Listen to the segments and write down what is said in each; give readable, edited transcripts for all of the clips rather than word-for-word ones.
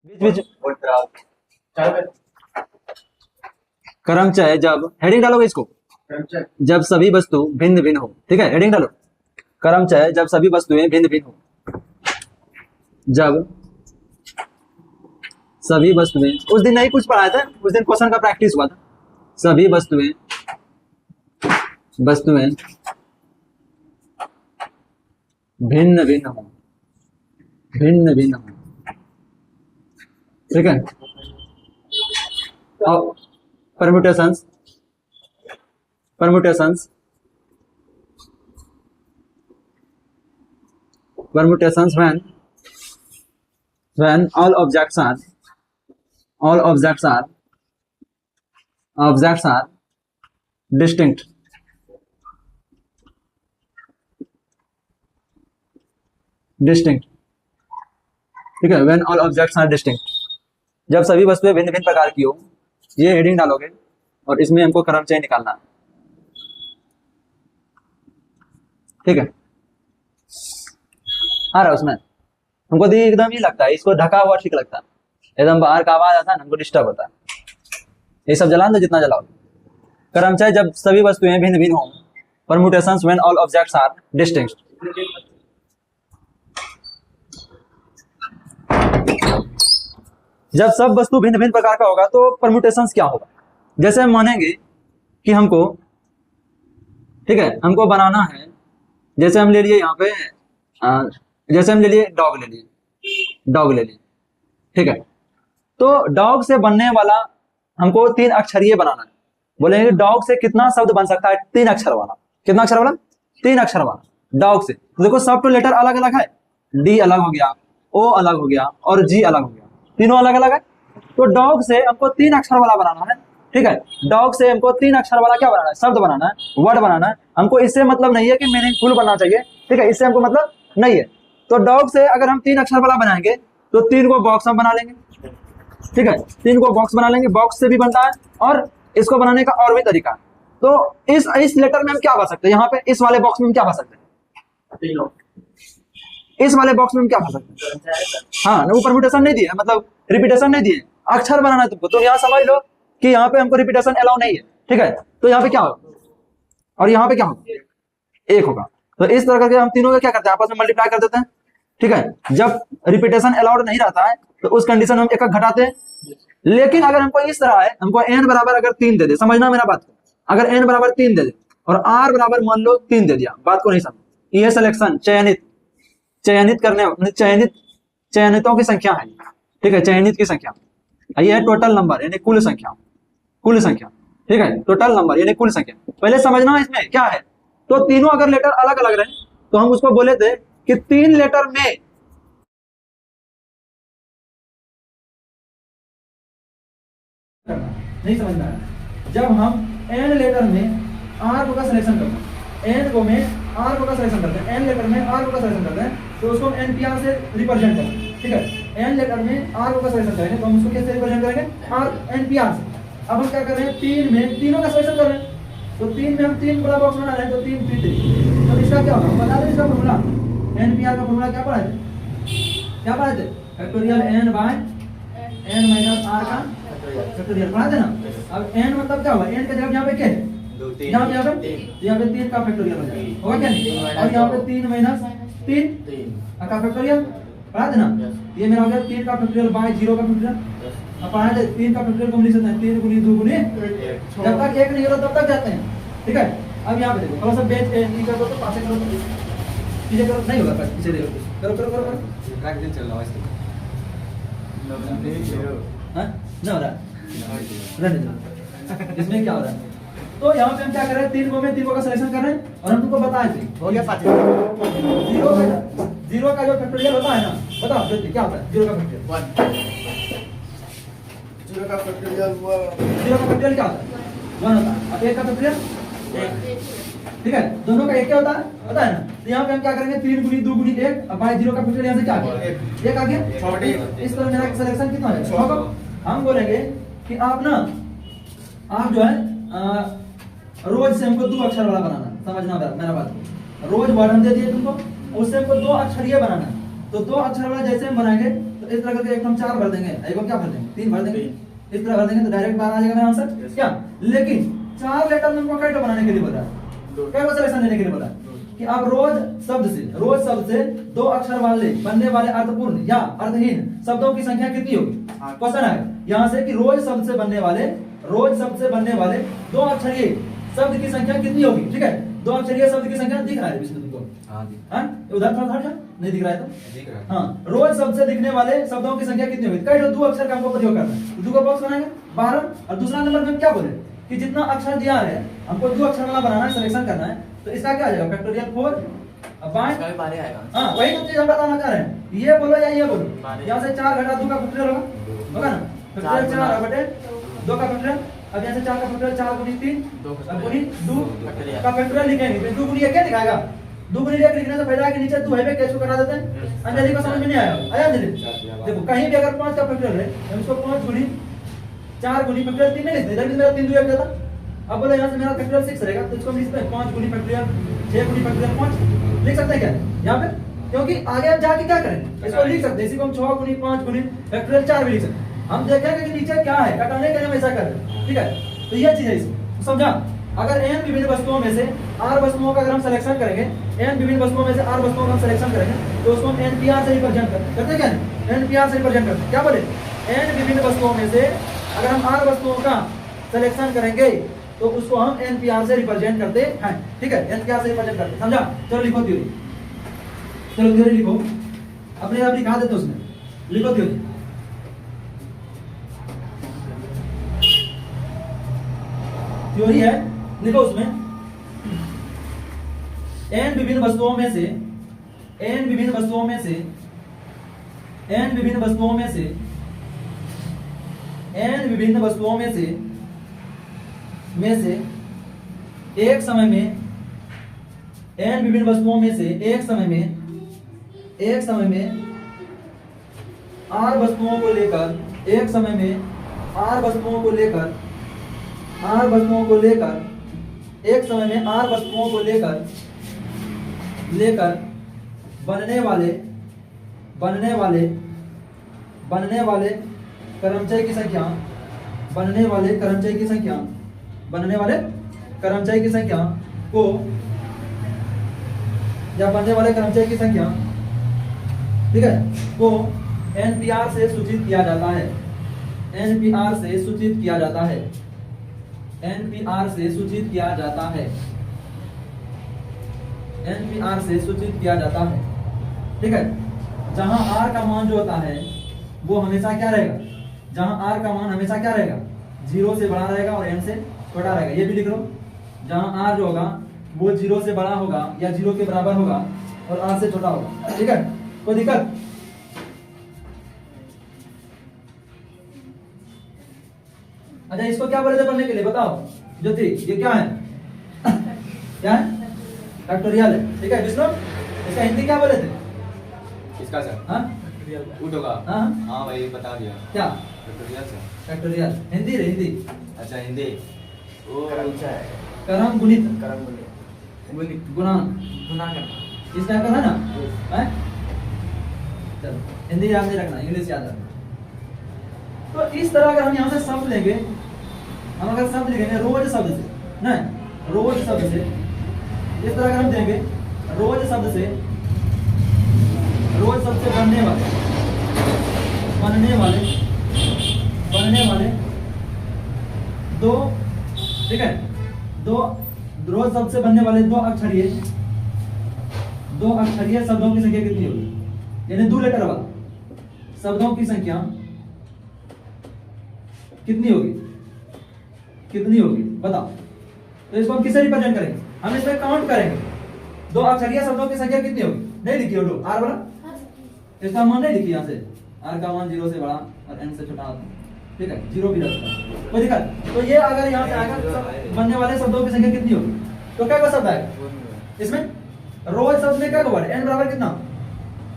बीच क्रमचय जब हेडिंग डालोगे इसको, जब सभी वस्तु भिन्न भिन्न हो, ठीक है, हेडिंग डालो। क्रमचय जब सभी वस्तुएं भिन्न भिन्न हो, जब सभी वस्तुएं, उस दिन नहीं कुछ पढ़ाया था, उस दिन क्वेश्चन का प्रैक्टिस हुआ था। सभी वस्तुएं भिन्न भिन्न हो, भिन्न भिन्न हो, ठीक है। और permutations when all objects are distinct, ठीक है। when all objects are distinct, जब सभी वस्तुएं भिन्न भिन्न प्रकार की हो, ये हेडिंग डालोगे और इसमें हमको क्रमचय निकालना है, ठीक है। आ रहा उसमें हमको दी एकदम ही लगता है, इसको ढका हुआ ठीक लगता है, एकदम बाहर का आवाज आता है ना, हमको डिस्टर्ब होता है। ये सब जला दो जितना जलाओ। क्रमचय जब सभी वस्तुएं भिन्न भिन्न हो, permutations when all objects are distinct, जब सब वस्तु भिन्न भिन्न प्रकार का होगा तो परम्यूटेशंस क्या होगा। जैसे हम मानेंगे कि हमको, ठीक है, हमको बनाना है, जैसे हम ले लिए यहाँ पे जैसे हम ले लिए डॉग ले लिए, ठीक है। तो डॉग से बनने वाला हमको 3 अक्षरीय बनाना है। बोलेंगे डॉग से कितना शब्द बन सकता है, 3 अक्षर वाला। कितना अक्षर वाला? 3 अक्षर वाला डॉग से। तो देखो सब तो लेटर अलग अलग है, डी अलग हो गया, ओ अलग हो गया और जी अलग हो गया, तीनों अलग अलग है। तो डॉग से हमको 3 अक्षर वाला बनाना है, ठीक है। डॉग से हमको 3 अक्षर वाला क्या बनाना है, शब्द बनाना है, वर्ड बनाना है। हमको इससे मतलब नहीं है कि मीनिंगफुल बनना चाहिए, ठीक है, इससे हमको मतलब नहीं है। तो डॉग से अगर हम 3 अक्षर वाला बनाएंगे तो 3 को बॉक्स हम बना लेंगे, ठीक है, 3 को बॉक्स बना लेंगे। बॉक्स से भी बनता है और इसको बनाने का और भी तरीका है। तो इस लेटर में हम क्या भर सकते हैं, यहाँ पे इस वाले बॉक्स में हम क्या भर सकते हैं, इस वाले बॉक्स में हम क्या भर सकते हैं। हाँ, वो परम्यूटेशन नहीं दिए, मतलब रिपीटेशन नहीं दिए, अक्षर बनाना है तुमको। तो यहाँ समझ लो कि यहाँ पे हमको रिपीटेशन अलाउ नहीं है, ठीक है। तो यहाँ पे क्या होगा और यहाँ पे क्या होगा, 1 होगा। तो इस तरह करके हम तीनों का क्या करते हैं, आपस में मल्टीप्लाई कर देते हैं, ठीक है। जब रिपीटेशन अलाउड नहीं रहता है तो उस कंडीशन में हम एक घटाते हैं। लेकिन अगर हमको इस तरह है, हमको n बराबर अगर 3 दे दे, समझना मेरा बात को, अगर n बराबर 3 दे दे और r बराबर मान लो 3 दे दिया, बात को नहीं समझ, ये सिलेक्शन चयनित करने, चयनितों की संख्या है, ठीक है, चयनित की संख्या, ये है टोटल नंबर यानी कुल संख्या, ठीक है, टोटल नंबर यानी कुल संख्या। पहले समझना इसमें क्या है। तो तीनों अगर लेटर अलग अलग रहे तो हम उसको बोले थे कि 3 लेटर में नहीं समझना है। जब हम n लेटर में r को का सिलेक्शन करते हैं, n को में r को का सिलेक्शन करते हैं, n लेटर में r को का सिलेक्शन करते हैं, तो उसको हम npr से रिप्रेजेंट करते हैं, ठीक है। n लेटर में r को का सिलेक्शन करेंगे तो हम उसको कैसे रिप्रेजेंट करेंगे, r npr से। अब हम क्या कर रहे हैं, 3 में तीनों का सिलेक्शन कर रहे हैं, तो 3 में हम 3 बड़ा बॉक्स बना रहे हैं, तो 3 3 तो इसका क्या होगा, बता दें इसका फॉर्मूला। npr का फॉर्मूला क्या पढ़ाए थे, factorial n by n minus r का फैक्टोरियल पढ़ा देना। अब n मतलब क्या होगा, n का जगह यहाँ पे क्या है, यहाँ पे 3 का फैक्टोरियल हो जाएगा, होगा क्या नहीं। और यहाँ पे 3 माइनस 3 का फैक्टोरियल पढ़ा देना। ये मेरा हो गया 3 का फैक्टोरियल बाय 0 का फैक्टोरियल। अब पढ़ा दे 3 का फैक्टोरियल को हम लिख सकते हैं 3 गुनी 2 गुनी, जब तक 1 नहीं होता तब तक जाते हैं, ठीक है। अब यहाँ पे देखो थोड़ा सा बेच नहीं कर दो तो पासे करो, पीछे करो, नहीं होगा, पीछे देखो, करो करो करो दिन चल रहा है ना, हो रहा है इसमें क्या हो रहा है। तो यहाँ पे हम क्या कर रहे हैं, 3 को में 3 का सिलेक्शन कर रहे हैं और हम तुमको बताए थे, हो गया 5। 0 का जो फैक्टोरियल होता है ना, बताओ क्या होता है 0 का फैक्टोरियल, 0 का फैक्टोरियल क्या होता है, 1 होता है। अब 1 का फैक्टोरियल 1, ठीक है, दोनों का 1 क्या होता है पता है ना। तो यहाँ पे हम क्या करेंगे, 3 गुनी 2 गुनी 1, अब बाय 0 का फैक्टोरियल यहाँ से क्या आ गया, 1 आ गया। इस तरह मेरा सिलेक्शन कितना है, 6 का। हम बोलेंगे कि आप ना, आप जो है रोज से हमको 2 अक्षर वाला बनाना, समझना मेरा बात। रोज वर्ड हम दे दिए तुमको, उससे हमको 2 अक्षरीय बनाना है। तो 2 अक्षर वाला जैसे हम बनाएंगे तो इस तरह करके एक हम 4 भर देंगे, एक हम क्या भर देंगे 3 भर देंगे, इस तरह भर देंगे तो डायरेक्ट 12 आ जाएगा मेरा आंसर क्या। लेकिन 4 लेटर में हमको कैटो बनाने के लिए बता है, क्या सिलेक्शन लेने के लिए बता है कि आप रोज शब्द से 2 अक्षर वाले बनने वाले अर्थपूर्ण या अर्थहीन शब्दों की संख्या कितनी होगी। क्वेश्चन है यहाँ से कि रोज शब्द से बनने वाले 2 अक्षरीय शब्द की संख्या कितनी होगी। ठीक है, 2 अक्षरीय शब्द की संख्या दिख रहा है विष्णु तुमको? हाँ, उधर थोड़ा हट जा, नहीं दिख रहा है तो दिख रहा है। हाँ, रोज शब्द से दिखने वाले शब्दों की संख्या कितनी होगी। कई 2 अक्षर का हमको प्रयोग करना है, 2 का बॉक्स बनाएंगे 12। और दूसरा नंबर में क्या बोले कि जितना अक्षर दिया है हमको 2 अक्षर वाला बनाना है, सिलेक्शन करना है, तो इसका क्या आ जाएगा फैक्टोरियल 4 अब आएगा। हाँ, वही तो चीज हम बताना चाह रहे हैं, ये बोलो या ये बोलो। यहाँ से 4 घटा 2 का फैक्टोरियल होगा ना, फैक्टोरियल 4 बटे 2 का फैक्टोरियल। अब यहाँ से 4 का फैक्टोरियल 4 गुनी 3 गुनी 2 का फैक्टोरियल लिखेंगे, फिर 2 गुनी 1 क्या दिखाएगा, 2 गुनी 1 लिखने से फायदा है कि नीचे 2 है पे कैच को करा देते हैं। अंजलि को समझ में नहीं आया अंजलि? देखो कहीं भी अगर 5 का फैक्टोरियल है हम इसको 5 गुनी 4 गुनी फैक्टोरियल 3 नहीं लिखते, इधर भी मेरा 3 2 1 जाता। अब बोले यहाँ से मेरा फैक्टोरियल 6 रहेगा तो इसको हम लिखते हैं 5 गुनी फैक्टोरियल 6 गुनी फैक्टोरियल 5 लिख सकते हैं क्या यहाँ पे, क्योंकि आगे हम जाके क्या करें इसको लिख सकते हैं, इसी को हम 6 गुनी 5 गुनी फैक्टोरियल 4 भी लिख सकते हैं। हम देखेंगे कि नीचे क्या है, कटाने के लिए हम ऐसा कर रहे हैं। ठीक है, तो ये चीज है इसमें समझा। अगर n विभिन्न वस्तुओं में से r वस्तुओं का अगर हम सिलेक्शन करेंगे, n विभिन्न वस्तुओं में से r वस्तुओं का हम सिलेक्शन करेंगे तो उसको हम npr से रिप्रेजेंट करते हैं। क्या npr से रिप्रेजेंट करते हैं, क्या बोले n विभिन्न वस्तुओं में से अगर हम r वस्तुओं का सिलेक्शन करेंगे तो उसको हम npr से रिप्रेजेंट करते हैं। ठीक है, npr से रिप्रेजेंट करते हैं, समझा। चलो लिखो थ्योरी, चलो थ्योरी लिखो, अपने आप लिखा देते उसमें, लिखो थ्योरी। थ्योरी है, लिखो उसमें n विभिन्न वस्तुओं में से n विभिन्न वस्तुओं में से n विभिन्न वस्तुओं में से n विभिन्न वस्तुओं में से एक समय में n विभिन्न वस्तुओं में से एक समय में r वस्तुओं को लेकर एक समय में r वस्तुओं को लेकर एक समय में r वस्तुओं को लेकर बनने वाले कर्मचारी की संख्या को या बनने वाले कर्मचारी की संख्या, ठीक है, को NPR से सूचित किया जाता है। NPR से सूचित किया जाता है। NPR से सूचित किया जाता है। NPR से सूचित किया जाता है। ठीक है, जहां R का मान जो होता है वो हमेशा क्या रहेगा, जहां R का मान हमेशा क्या रहेगा, 0 से बड़ा रहेगा और n से छोटा रहेगा। ये भी लिख लो, जहां R जो होगा वो 0 से बड़ा होगा या 0 के बराबर होगा और R से छोटा होगा। ठीक है, कोई दिक्कत? अच्छा, इसको क्या बोले थे पढ़ने के लिए बताओ ज्योति, ये क्या है? क्या है? फैक्टोरियल है। ठीक है विष्णु, इसका हिंदी क्या बोले थे? इसका सर हाँ उठ होगा। हाँ हाँ भाई बता दिया। क्या फैक्टोरियल सर? फैक्टोरियल हिंदी रे, हिंदी। अच्छा हिंदी वो करम गुणित गुणा करना इस टाइप का है ना? है? चलो हिंदी याद नहीं रखना, इंग्लिश याद रखना। तो इस तरह अगर हम यहाँ से शब्द लेंगे, हम अगर शब्द लिखेंगे रोज शब्द से, नहीं रोज शब्द से, इस तरह अगर हम देंगे रोज शब्द से बनने वाले दो, ठीक है, दो रोज शब्द से बनने वाले दो अक्षरीय शब्दों की संख्या कितनी होगी, यानी 2 लेटर वाला शब्दों की संख्या कितनी होगी बताओ। तो इसको हम किससे रिप्रेजेंट करेंगे, हम इसमें काउंट करेंगे 2 अक्षरीय शब्दों की संख्या कितनी होगी। नहीं लिखी हो लोग, आर वाला इसका मान नहीं लिखी, यहाँ से आर का मान 0 से बड़ा और n से छोटा होता है। ठीक है, 0 भी रखता है, कोई दिक्कत? तो ये अगर यहाँ से आएगा बनने वाले शब्दों की संख्या कितनी होगी, तो क्या का शब्द आएगा इसमें? रोज शब्द में क्या वर्ड है, n बराबर कितना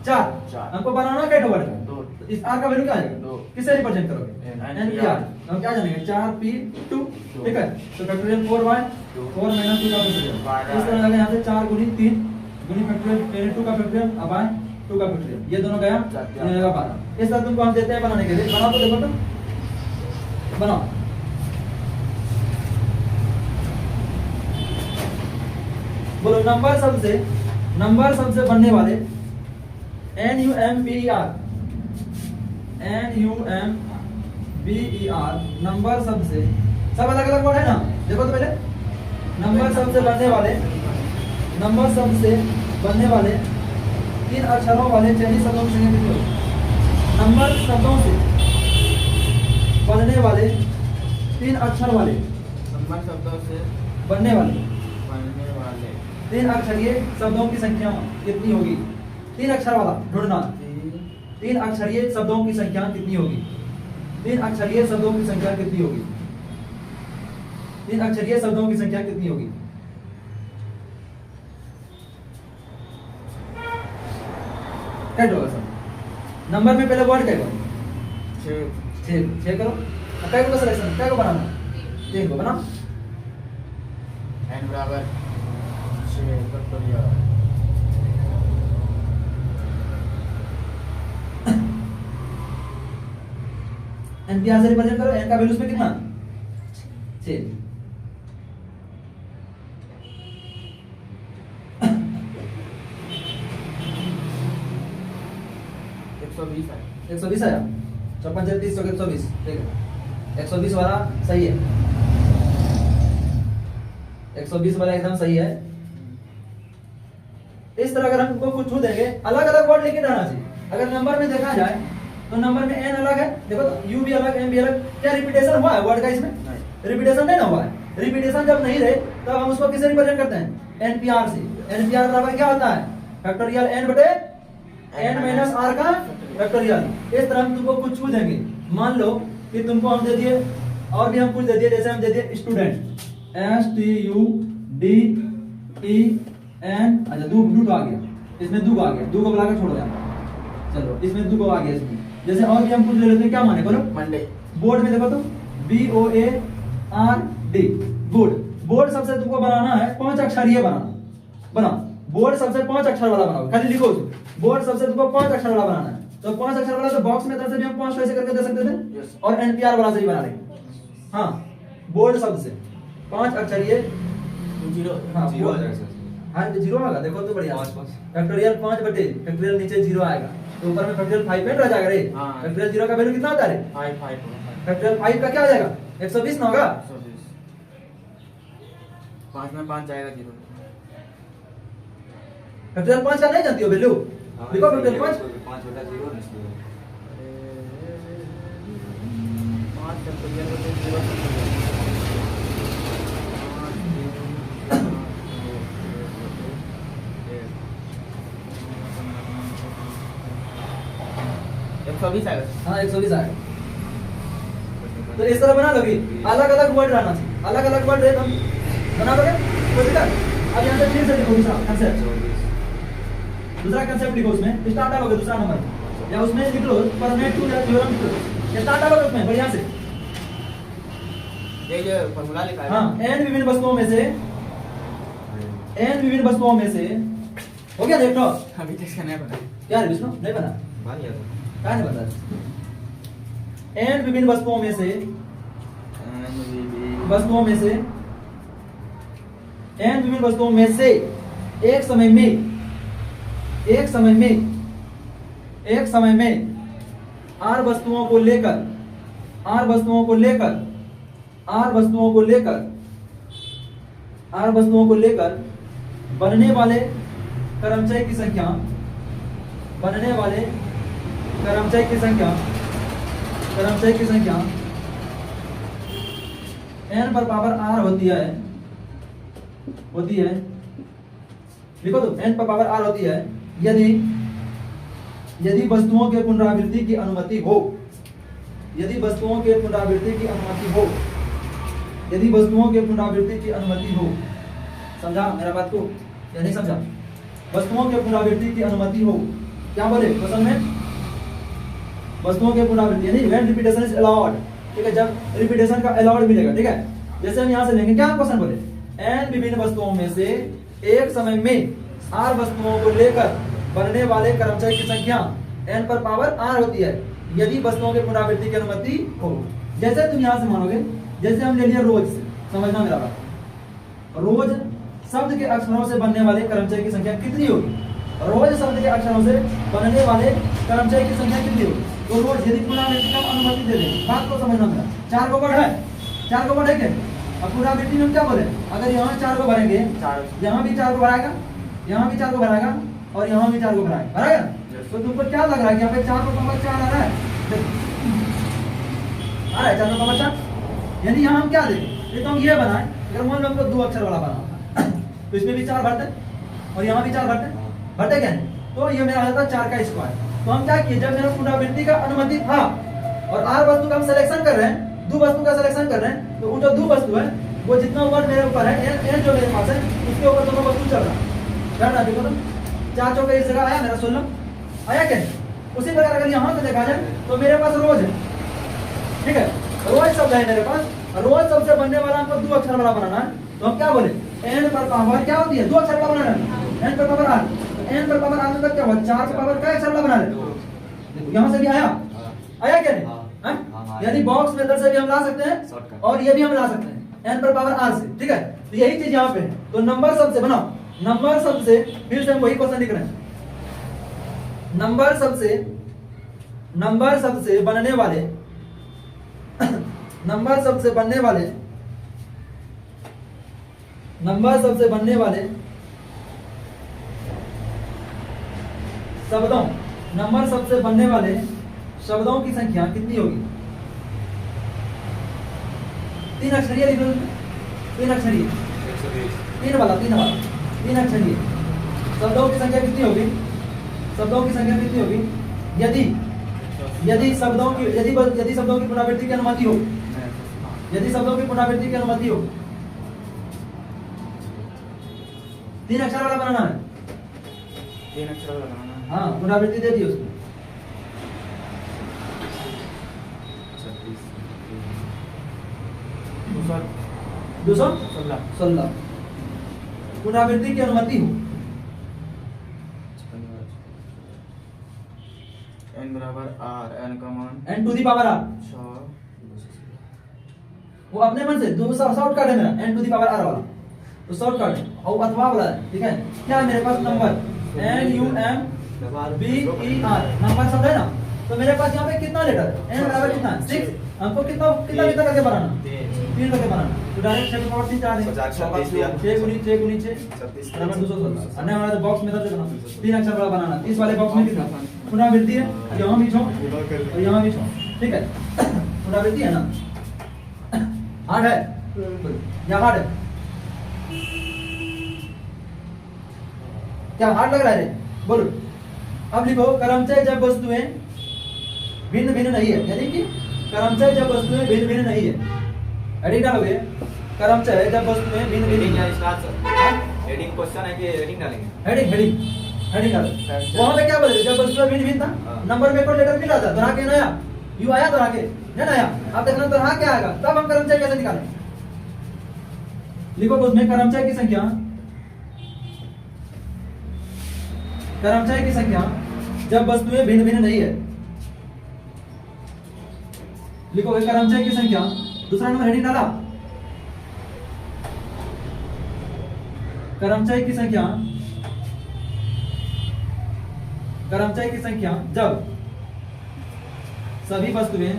4, हमको बनाना क्या वर्ड है, तो इस r का वैल्यू क्या आएगा, किससे रिप्रेजेंट करोगे, NPR। हम क्या जानेंगे 4p2। ठीक है, तो फैक्टोरियल 4y 4 - 2 का फैक्टोरियल, इस तरह लगे यहाँ से 4 गुनी 3 गुनी फैक्टोरियल 2 का फैक्टोरियल अब आए 2 का फैक्टोरियल, ये दोनों गया, ये आएगा 12। इस तरह तुमको हम देते हैं बनाने के लिए, बनाओ तो देखो तो बनाओ। बोलो नंबर शब्द से बनने वाले NUMBER नंबर शब्द से, सब अलग अलग वर्ड है ना, देखो तो पहले नंबर शब्द से बनने वाले 3 अक्षरों वाले चाइनीज शब्दों की संख्या कितनी होगी? नंबर शब्दों से बनने वाले 3 अक्षर वाले नंबर शब्दों से बनने वाले बनने वाले 3 अक्षरीय शब्दों की संख्या कितनी होगी? 3 अक्षर वाला ढूंढना। 3 अक्षरीय शब्दों की संख्या कितनी होगी? 3 अक्षरीय शब्दों की संख्या कितनी होगी? 3 अक्षरीय शब्दों की संख्या कितनी होगी? क्या होगा सर? नंबर में पहले वर्ड क्या करो? 6 करो। अब क्या को सिलेक्शन, क्या को बनाना? 3 को बनाओ। n बराबर 6 फैक्टोरियल। NPR से रिप्रेजेंट करो, n का वैल्यू उसमें कितना? 6। है 120 आया, 54 30 120, ठीक है। 120 वाला सही है, 120 वाला एकदम सही है। इस तरह अगर हम इनको कुछ छू देंगे, अलग अलग वर्ड लेके रहना चाहिए। अगर नंबर में देखा जाए तो नंबर में n अलग है, देखो तो u भी अलग, m भी अलग। क्या रिपीटेशन हुआ है वर्ड का इसमें? रिपीटेशन नहीं ना हुआ है। रिपीटेशन जब नहीं रहे तब हम उसको किससे रिप्रेजेंट करते हैं? NPR से। NPR बराबर क्या होता है? फैक्टोरियल n बटे n माइनस r का फैक्टोरियल। इस तरह हम तुमको कुछ छू देंगे। मान लो कि तुमको हम दे दिए, और भी हम कुछ दे दिए, जैसे हम दे दिए स्टूडेंट, STUDEN। अच्छा दू आ गया, इसमें दू आ गया, दू को बुला के छोड़ देना। चलो इसमें दू को आ गया इसमें। जैसे और भी हम कुछ ले लेते हैं, क्या माने बोलो? मंडे। बोर्ड में देखो तो BOARD बोर्ड। बोर्ड सबसे तुमको बनाना है 5 अक्षरीय बनाओ। बोर्ड सबसे 5 अक्षर वाला बनाओ, खाली लिखो उसको। बोर्ड सबसे तुमको 5 अक्षर वाला बनाना है। तो 5 अक्षर वाला तो बॉक्स में तरफ से भी हम 5 ऐसे करके दे सकते थे, और NPR वाला से भी बना लेंगे। हाँ, बोर्ड शब्द से 5 अक्षरीय 0 हाँ, 0 आ जाएगा सर। हाँ 0 आएगा, देखो तो बढ़िया। 5 फैक्टोरियल 5 बटे फैक्टोरियल नीचे 0 आएगा, तो ऊपर में फैक्टोरियल 5 रह जाएगा रे। हाँ। फैक्टोरियल 0 का वैल्यू कितना होता है रे? 5 फैक्टोरियल 5 का क्या हो जाएगा? 120 ना होगा? 5 में 5 जाएगा 0। फैक्टोरियल 5 का नहीं जानती हो वैल्यू? लिखो फैक्टोरियल 5। 5 बटा 0 निश्चित 5 फैक्टोरियल बटे 0 120 आएगा। हाँ 120 आएगा। तो इस तरह बना लोगी, अलग अलग वर्ड रहना चाहिए, अलग अलग वर्ड रहे हम बना लोगे तो दिक्कत। अब यहाँ से फिर से लिखो दूसरा कंसेप्ट, लिखो उसमें स्टार्ट डालोगे दूसरा नंबर, या उसमें लिख लो परमानेंट टू या थ्योरम लिख लो, स्टार्ट डालोगे उसमें बढ़िया से। ये फार्मूला लिखा है। हाँ, n विभिन्न वस्तुओं में से हो गया देखो। अभी तक इसका नहीं बना। क्या है विष्णु? नहीं बना? बन गया तो। क्या नहीं बता? n विभिन्न वस्तुओं में से n विभिन्न वस्तुओं में से एक समय में r वस्तुओं को लेकर बनने वाले कर्मचारी की संख्या n पर पावर r होती है। लिखो तो n पर पावर r होती है यदि वस्तुओं के पुनरावृत्ति की अनुमति हो। समझा मेरा बात को या नहीं समझा? वस्तुओं के पुनरावृत्ति की अनुमति हो। क्या बोले क्वेश्चन में? वस्तुओं के पुनरावृत्ति यानी व्हेन रिपीटेशन इज अलाउड। ठीक है, जब रिपीटेशन का अलाउड मिलेगा। ठीक है, जैसे हम यहाँ से लेंगे, क्या क्वेश्चन बोले? n विभिन्न वस्तुओं में से एक समय में r वस्तुओं को लेकर बनने वाले कर्मचारी की संख्या n पर पावर r होती है यदि वस्तुओं के पुनरावृत्ति की अनुमति हो। जैसे तुम यहां से मानोगे, जैसे हम ले लिया रोज से, समझना मेरा बात। रोज शब्द के अक्षरों से बनने वाले कर्मचारी की संख्या कितनी होगी? रोज शब्द के अक्षरों से बनने वाले कर्मचारी की संख्या कितनी होगी? तो रोज यदि पुनरावृत्ति का अनुमति दे दें, बात को समझना मेरा। 4 को वर्ड है, 4 को वर्ड है क्या? अब पुनरावृत्ति में हम क्या बोले? अगर यहाँ 4 को भरेंगे, यहाँ भी 4 को भराएगा, यहाँ भी 4 को भराएगा और यहाँ भी 4 को भराएगा। तो तुमको क्या लग रहा है कि यहाँ पे 4 को पावर 4 आ रहा है? आ रहा है 4 को पावर 4। यानी यहाँ हम क्या दें? तो हम ये बनाए, अगर मान लो हमको 2 अक्षर वाला बना तो इसमें भी 4 भरते और यहाँ भी 4 भरते क्या नहीं? तो ये मेरा आ जाता 4 का स्क्वायर। तो हम क्या किए, जब मेरा पुनरावृत्ति का अनुमति था और r वस्तु का हम सिलेक्शन कर रहे हैं, 2 वस्तु का सिलेक्शन कर रहे हैं, तो वो जो 2 वस्तु है वो जितना ऊपर मेरे ऊपर है, n जो मेरे पास है उसके ऊपर दोनों वस्तु चल रहा है। ध्यान देखो तो 4 चौके इस जगह आया मेरा 16, आया क्या? उसी प्रकार अगर यहाँ से देखा जाए तो मेरे पास रोज है, ठीक है, रोज शब्द है मेरे पास। रोज शब्द से बनने वाला हमको 2 अक्षर वाला बनाना है, तो हम क्या बोले? n पर पावर क्या होती है? 2 अक्षर वाला बनाना है, n पर पावर r। n पर पावर r तक क्या हुआ? 4 पर पावर क्या अक्षर वाला बना ले? देखो यहाँ से भी आया, आया क्या नहीं? यानी बॉक्स मेथड से भी हम ला सकते हैं और ये भी हम ला सकते हैं n पर पावर r से, ठीक है। तो यही चीज यहाँ पे है। तो नंबर शब्द से बनाओ, नंबर शब्द से फिर से हम वही क्वेश्चन लिख रहे हैं। नंबर शब्द से बनने वाले नंबर शब्द से बनने वाले शब्दों, नंबर शब्द से बनने वाले शब्दों की संख्या कितनी होगी? 3 अक्षरीय लिख लो, 3 अक्षरीय, 3 वाला 3 अक्षरीय शब्दों की संख्या कितनी होगी? शब्दों की संख्या कितनी होगी? यदि शब्दों की पुनरावृत्ति की अनुमति हो, यदि शब्दों की पुनरावृत्ति की अनुमति हो, 3 अक्षर वाला बनाना है, 3 अक्षर वाला बनाना है। हाँ, पुनरावृत्ति दे दी उसको। 216 पुनरावृत्ति की अनुमति हो, n बराबर r, n का मान n to the power r, 6। वो अपने मन से शॉर्टकट है मेरा, n to the power r वाला, तो शॉर्टकट है और अथवा वाला है, ठीक है। क्या है मेरे पास? Number n u m b e r, number शब्द है ना। तो मेरे पास यहाँ पे कितना लेटर है? n बराबर कितना? 6। हमको कितना करके बनाना? 3 करके बनाना। तो डायरेक्ट 6 पावर 3 4 है, 6 गुनी 6 गुनी 6 बराबर 216। अन्य हमारा बॉक्स मेथड से बनाना, 3 अक्षर वाला बनाना। इस वाले बॉक्स में कितना पुनरावृत्ति है? यहाँ भी 6 और यहाँ भी 6, ठीक है। पुनरावृत्ति है ना, हार्ड है या हार्ड है? क्या हार्ड लग रहा है? बोलो। अब लिखो, कर्मचारी जब वस्तुएं भिन्न भिन्न नहीं है, यानी कि कर्मचारी जब वस्तुएं भिन्न भिन्न नहीं है। हेडिंग डालोगे, कर्मचारी जब वस्तुएं भिन्न भिन्न क्या इसका आंसर हेडिंग क्वेश्चन है कि हेडिंग डालेंगे? हेडिंग डालो। वहां पे क्या बोले? जब वस्तुएं भिन्न भिन्न था, नंबर में कोई लेटर मिला था, दोहरा के नया यू आया, दोहरा के नहीं आया। अब देखना दोहरा क्या आएगा, तब हम कर्मचारी कैसे निकालें? लिखो उसमें कर्मचारी की संख्या जब वस्तुएं भिन्न भिन्न नहीं है। लिखो कर्मचारी की संख्या, दूसरा नंबर हेडिंग डाला, कर्मचारी की संख्या जब सभी वस्तुएं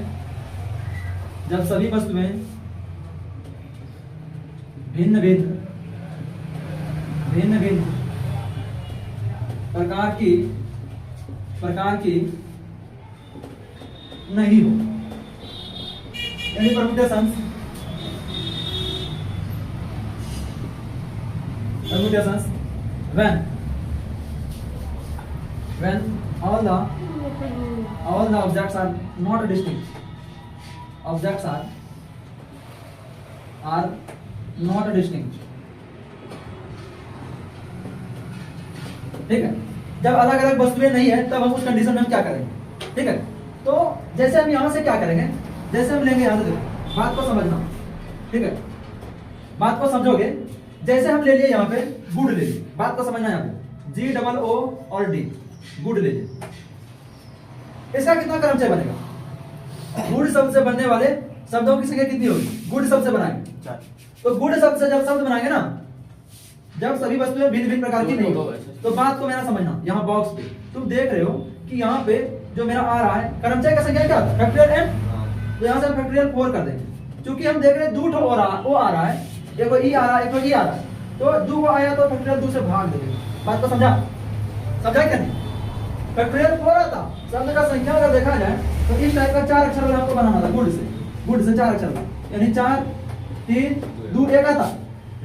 भिन्न प्रकार की नहीं हो, यानी permutations when all the objects are not distinct, objects are not distinct, ठीक है। जब अलग अलग वस्तुएं नहीं है तब हम उस कंडीशन में हम क्या करेंगे, ठीक है। तो जैसे हम यहां से क्या करेंगे, जैसे हम लेंगे यहां से, देखो बात को समझना, ठीक है, बात को समझोगे। जैसे हम ले लिए यहाँ पे गुड ले लिए, बात को समझना, यहाँ पे G O O और D, गुड लीजिए, इसका कितना कर्मचारी बनेगा? गुड शब्द से बनने वाले शब्दों की संख्या कितनी होगी? गुड शब्द से बनाएंगे तो गुड शब्द से जब शब्द बनाएंगे ना, जब सभी वस्तुएं भिन्न भिन्न प्रकार की नहीं होगी, तो बात को मेरा समझना। यहाँ बॉक्स पे तुम देख रहे हो कि यहाँ पे जो मेरा आ रहा है कर्मचारी का संख्या क्या है? फैक्टोरियल n, तो यहाँ से हम फैक्टोरियल 4 कर देंगे। क्योंकि हम देख रहे हैं 2 ठो और वो आ रहा है, एक को ई आ रहा है, एक को ई आ रहा है, तो 2 को आया तो फैक्टोरियल 2 से भाग देंगे। बात को समझा क्या नहीं? फैक्टोरियल 4 आता शब्द का संख्या अगर देखा जाए तो इस टाइप का 4 अक्षर वाला हमको बनाना था, गुड से 4 अक्षर का, यानी 4 3 2 1 आता।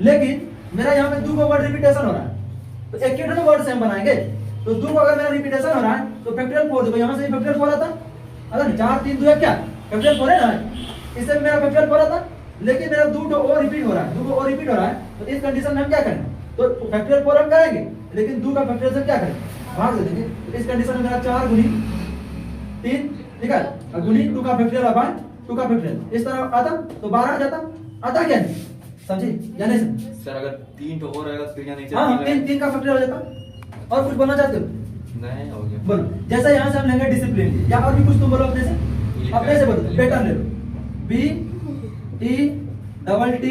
लेकिन मेरा यहाँ पे 2 का वर्ड रिपीटेशन हो रहा है, तो एक ही वर्ड से हम बनाएंगे। तो 2 को अगर मेरा रिपीटेशन हो रहा है तो फैक्टोरियल 4 देखो, यहाँ से फैक्टोरियल 4 आता, अगर 4 3 2 1 क्या फैक्टोरियल 4 है ना, इससे मेरा फैक्टोरियल 4 आता। लेकिन मेरा 2 और रिपीट हो रहा है, 2 को और रिपीट हो रहा है, तो इस कंडीशन में हम क्या करें? तो फैक्टोरियल 4 हम करेंगे, लेकिन 2 का फैक्टोरियल से क्या करें? भाग दे देंगे। तो इस कंडीशन में मेरा 4 गुनी 3 निकाल, और गुनी 2 का फैक्टोरियल अपॉन 2 का फैक्टोरियल, इस तरह आता तो 12 आ जाता। आता क्या नहीं समझे या नहीं समझे? सर अगर 3 तो हो रहेगा तो फिर यहाँ नीचे हाँ 3 का फैक्टोरियल हो जाता। और कुछ बोलना चाहते हो? नहीं हो गया। बोलो, जैसे यहाँ से हम लेंगे डिसिप्लिन, या और भी कुछ तुम बोलो अपने से बोलो। बेटर ले लो, B E double T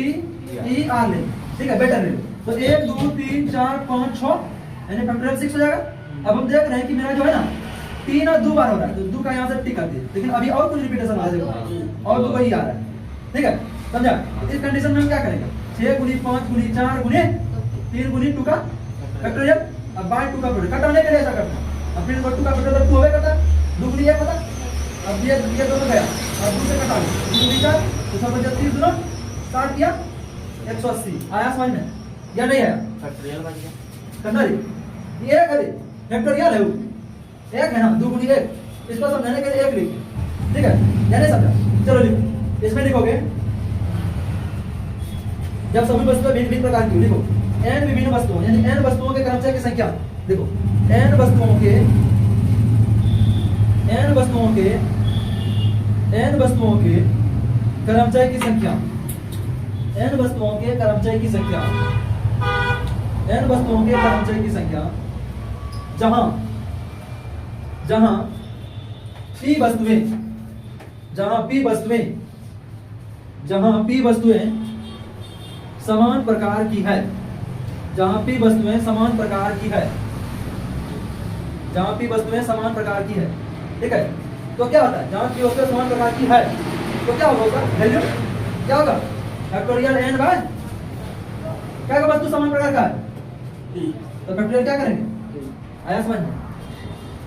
E R ले, ठीक है, बेटर ले लो। तो 1 2 3 4 5 6 यानी फैक्टोरियल 6 हो जाएगा। अब हम देख रहे हैं कि मेरा जो है ना 3 और 2 बार हो रहा है, तो 2 का यहाँ से टिक कर दिए, लेकिन अभी और कुछ रिपीटेशन आ जाएगा और 2 का ही आ रहा है, ठीक है, समझा? इस कंडीशन में हम क्या करेंगे? 6 गुनी 5 गुनी 4 गुनी 3 गुनी 2 का फैक्टोरियल, अब बाय 2 का फैक्टोरियल कटाने के लिए ऐसा करता है। अब फिर 2 का फैक्टोरियल 2 होवे करता, 2 गुनी 1 होता, अब ये दोनों गया, अब 2 से कटा लो, 2 गुनी 4 तो सब बचा 30 दोनों 60 किया 180। आया समझ में या नहीं आया? फैक्टोरियल बन गया करना रे, ये एक है फैक्टोरियल है, वो एक है ना, 2 गुनी 1, इसको समझाने के लिए 1 लिख, ठीक है, या नहीं समझा? चलो लिखो, इसमें लिखोगे जब सभी वस्तुएं भिन्न भिन्न प्रकार की, लिखो n विभिन्न वस्तुओं, यानी n वस्तुओं के कर्मचारी की संख्या, देखो n वस्तुओं के कर्मचारी की संख्या, n वस्तुओं के कर्मचारी की संख्या, n वस्तुओं के कर्मचारी की संख्या, जहां p वस्तुएं समान प्रकार की है, जहां p वस्तुएं समान प्रकार की है, ठीक है, तो क्या होता है? जहां p वस्तुएं समान प्रकार की है तो क्या होगा? वैल्यू क्या होगा? फैक्टोरियल n बाय क्या का वस्तु समान प्रकार का है, तो फैक्टोरियल क्या करेंगे? आया समझ में?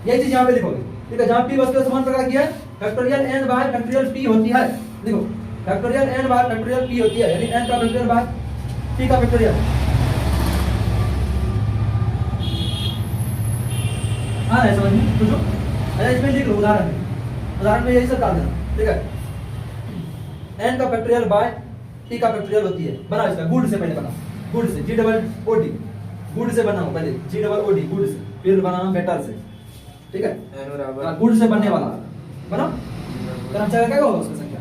यही चीज यहाँ पे लिखोगे, ठीक है, जहां p वस्तुएं समान प्रकार की है factorial n bye factorial p होती है। देखो factorial n bye factorial p होती है, यानी n का फैक्टोरियल बाय p का फैक्टोरियल। हाँ नहीं समझ में? पूछो। अच्छा इसमें लिख लो उदाहरण में यही सब डाल देना, ठीक है, n का फैक्टोरियल बाय t का फैक्टोरियल होती है। बना इसका गुड से, पहले बना गुड से, G double O D good से बनाओ, पहले G double O D good से, फिर बनाना बेटर से, ठीक है, गुड से बनने वाला बना। कर्मचारी क्या होगा उसकी संख्या?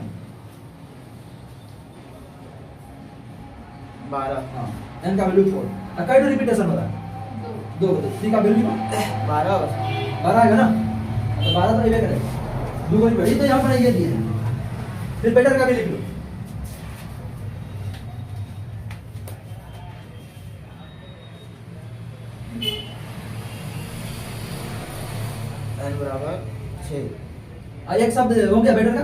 12। हाँ, n का वैल्यू 4, कई रिपीटेशन होता है 2 3 का वैल्यू 12 आएगा ना, तो 12 तो ये करेगा 2 को रिपीट, तो यहाँ पर ये दिए हैं। फिर बेटर का भी लिख लो, n बराबर 6। एक शब्द हो गया बेटर का,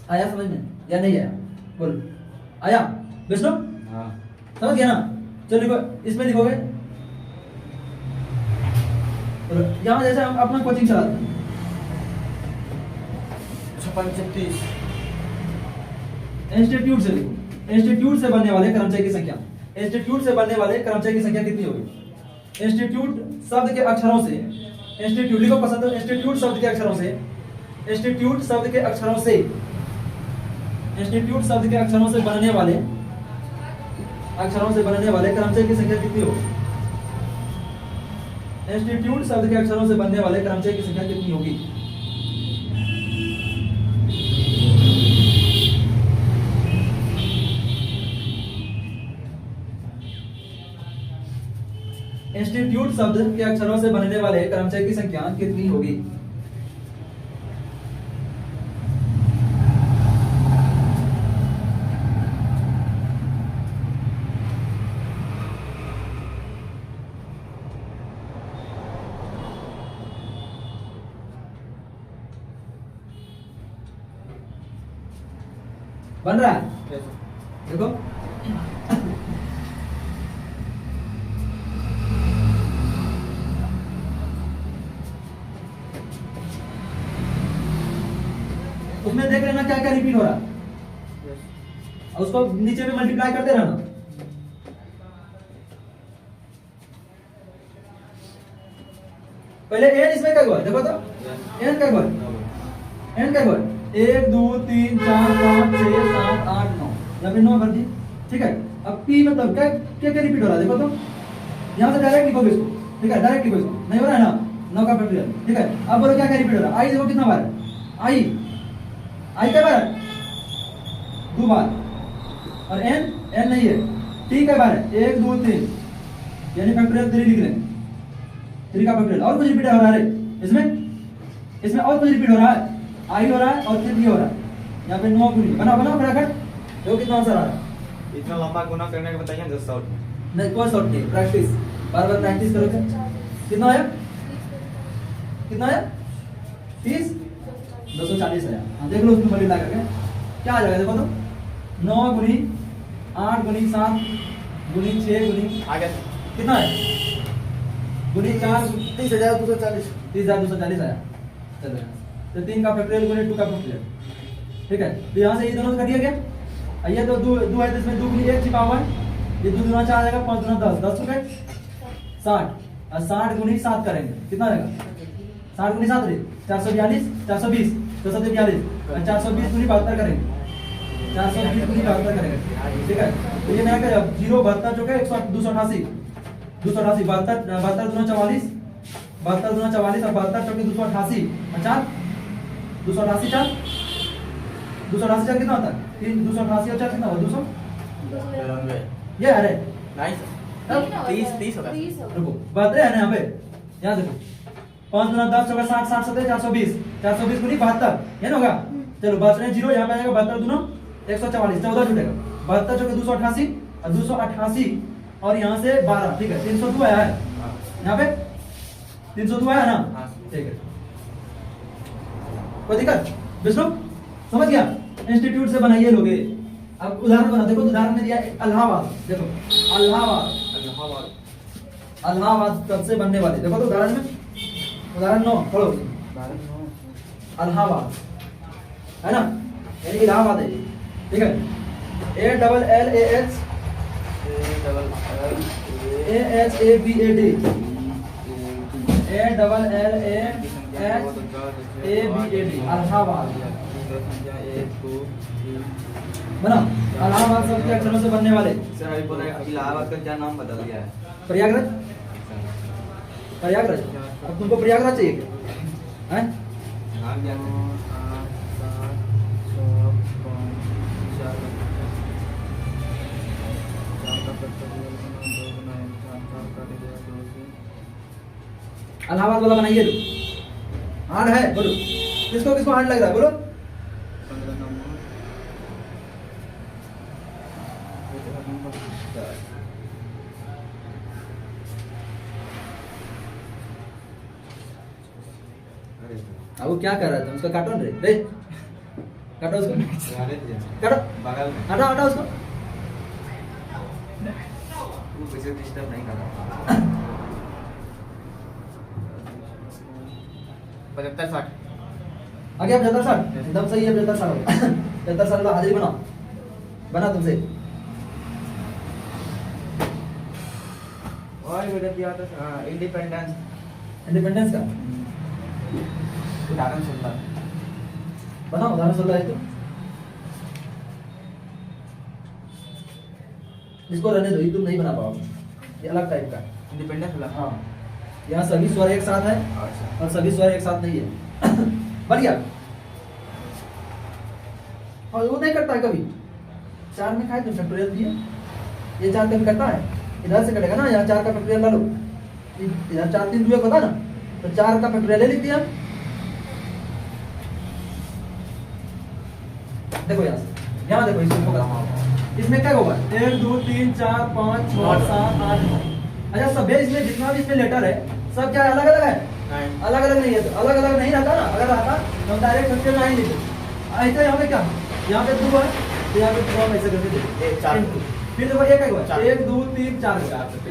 आया समझ में या नहीं आया? बोल, आया विष्णु? हाँ समझ गया ना? चलो लिखो, इसमें लिखोगे यहाँ जैसे हम अपना कोचिंग चलाते हैं 56 इंस्टीट्यूट से लिखो, इंस्टीट्यूट से बनने वाले कर्मचारी की संख्या, इंस्टीट्यूट से बनने वाले कर्मचारी की संख्या कितनी होगी? इंस्टीट्यूट शब्द के अक्षरों से, इंस्टीट्यूट लिखो पसंद हो, इंस्टीट्यूट शब्द के अक्षरों से, इंस्टीट्यूट शब्द के अक्षरों से, इंस्टीट्यूट शब्द के अक्षरों से बनने वाले कर्मचारी की संख्या कितनी होगी? इंस्टीट्यूट शब्द के अक्षरों से बनने वाले कर्मचारी की संख्या कितनी होगी? इंस्टीट्यूट शब्द के अक्षरों से बनने वाले कर्मचारी की संख्या कितनी होगी? बन रहा है? देखो उसमें देख लेना क्या क्या रिपीट हो रहा है, और उसको नीचे में मल्टीप्लाई करते रहना। पहले एन इसमें क्या हुआ देखो तो, एन क्या हुआ, एन क्या हुआ, 1 2 3 4 5 6 7 8 9, यहाँ पे 9 भर दी। ठीक है, अब पी मतलब क्या क्या क्या रिपीट हो रहा है देखो तो, यहाँ से डायरेक्ट लिखोगे इसको। ठीक है, डायरेक्ट लिखो इसको, नहीं हो रहा है ना 9 का फैक्टोरियल। ठीक है, अब बोलो क्या क्या रिपीट हो रहा है। आई देखो कितना बार है, आई आई क्या बार है, 2 बार। और एन एन नहीं है, टी क्या बार है, 1 2 3, यानी फैक्टोरियल 3 लिख रहे हैं, 3 का फैक्टोरियल। और कुछ रिपीट हो रहा है इसमें और कुछ रिपीट हो रहा है, आई हो रहा है और फिर ये हो रहा है। यहाँ पे 9 गुनी बना बना फटाफट, देखो कितना आंसर आ रहा है। इतना लंबा गुना करने का बताइए ना 10 शॉर्ट। नहीं कोई शॉर्ट नहीं, प्रैक्टिस बार बार प्रैक्टिस करोगे। कितना आया, कितना आया, 30 240 आया। हाँ देख लो उसमें मल्टीप्लाई करके क्या आ जाएगा देखो तो, 9 गुनी 8 गुनी 7 गुनी 6 गुनी आ गया कितना है, गुनी 4 30,240, 30,240 आया। चलो तो 3 का फैक्टोरियल गुनी 2 का फैक्टोरियल। ठीक है, तो यहाँ से ये दोनों कट गया। ये तो 2 है तो इसमें 2 गुनी 1 छिपा हुआ है, ये 2 दूना 4 आ जाएगा, 5 दूना 10, 10 रुपए 60, और 60 गुनी 7 करेंगे कितना आएगा, 60 गुनी 7 442, 420 तो 42, और 420 गुनी 72 करेंगे, 420 गुनी 72 करेंगे। ठीक है, तो ये मैं क्या 0 72 जो है 288, 288 72 72 दूना 44, 72 दूना 44 और 72 चौके 288 और 4 288 4 288 4 कितना होता है, 288 और 4 कितना हुआ 200 ये अरे नाइस 30 होगा। रुको बात है ना यहाँ पे, यहाँ देखो 5 गुना 10 चौका 60 60 7 420, 420 गुनी 72 ये ना होगा। चलो 72 जीरो यहाँ पे आएगा, 72 दूना 144, 14 जुटेगा, 72 चौके 288 और 288 और यहाँ से 12। ठीक है, 302 आया है यहाँ पे, 302 आया ना। ठीक है, कोई दिक्कत विष्णु समझ गया। इंस्टीट्यूट से बनाइए लोगे। अब उदाहरण बना, देखो उदाहरण में दिया इलाहाबाद, देखो इलाहाबाद, इलाहाबाद कब से बनने वाले देखो तो उदाहरण में, उदाहरण 9 पढ़ो, इलाहाबाद है ना, यानी इलाहाबाद है। ठीक है, ALLAH AHABAD ALLAHABAD इलाहाबाद बना। इलाहाबाद शब्द के अक्षरों से बनने वाले सर अभी बोला इलाहाबाद का क्या नाम बदल गया है, प्रयागराज, प्रयागराज। अब तुमको प्रयागराज चाहिए क्या हैं? नाम क्या है? इलाहाबाद वाला बनाइए लो, हार्ड है बोलो, किसको किसको हार्ड लग रहा है बोलो। अब वो क्या कर रहा था, उसका काटो रे रे, काटो उसको, काटो बगल में हटाओ हटाओ उसको। वो वैसे डिस्टर्ब नहीं कर रहा। 75 60 आ गया 75 60, एकदम सही है 75 60 75 60 हाजिरी बनाओ, बना तुमसे। और बेटा दिया था इंडिपेंडेंस, इंडिपेंडेंस का उदाहरण 16 बनाओ, उदाहरण 16 है तो इसको रहने दो, ये तुम नहीं बना पाओगे, ये अलग टाइप का इंडिपेंडेंस वाला। हाँ, यहाँ सभी स्वर एक साथ है अच्छा और सभी स्वर एक साथ नहीं है बन गया। और वो नहीं करता है कभी, 4 में खाए तो फैक्टोरियल दिया, ये 4 कभी करता है, इधर से कटेगा ना, यहाँ 4 का फैक्टोरियल ला लो, इधर 4 3 2 1 होता ना, तो 4 का फैक्टोरियल ले लीजिए आप। देखो यहाँ देखो इसमें होगा, इसमें क्या होगा 1 2 3 4 5 6 7 8 9। अच्छा सब इसमें जितना भी इसमें लेटर है सब क्या अलग अलग है, अलग अलग नहीं है, तो अलग अलग नहीं रहता ना, अगर रहता तो हम डायरेक्ट फैक्टोरियल नहीं लेते। ऐसे यहाँ पे क्या, यहाँ पे 2 है तो यहाँ पे 2 हम ऐसे करके देते, फिर देखो एक है 1 2 3 4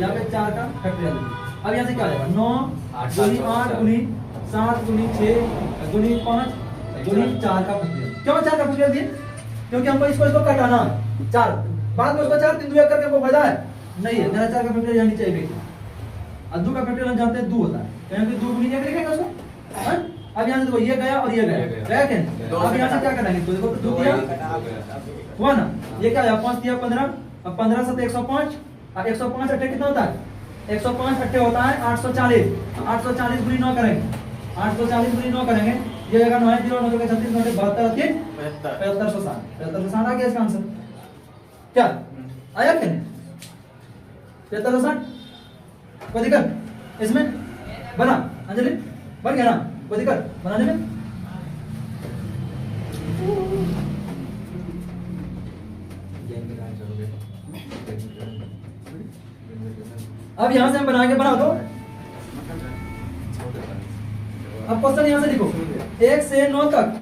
यहाँ पे 4 का फैक्टोरियल। अब यहाँ से क्या आ जाएगा 9 गुनी 8 गुनी 7 गुनी 6 गुनी 5 गुनी 4 का फैक्टोरियल। क्यों 4 का फैक्टोरियल दिए, क्योंकि हमको इसको कटाना है 4, बाद में उसको 4 3 2 1 करके हमको फायदा है नहीं है, मेरा 4 का फैक्टोरियल यहाँ नीचे आएगा। और 2 का फैक्टोरियल हम जानते हैं 2 होता है, क्योंकि 2 गुनी 1 लिखेंगे उसको। हाँ? अब यहाँ से देखो ये गया और ये गया क्या, अब यहाँ से क्या करेंगे, तो देखो 2 दिया हुआ ना, ये क्या है 5 दिया 15, अब 15 से 105, और 105 अट्ठे कितना होता है, 105 अट्ठे होता है 840, 840 गुनी 9 करेंगे, 840 गुनी 9 करेंगे, ये जगह 9 0 9 के 36 9 72 3 7560, 7560 आ गया इसका आंसर। क्या आया क्या नहीं 7560, कोई दिक्कत इसमें, बना अंजलि बन गया ना, कोई दिक्कत बनाने में। अब यहां से हम बनाएंगे, बना दो। अब क्वेश्चन यहां से लिखो 1 से 9 तक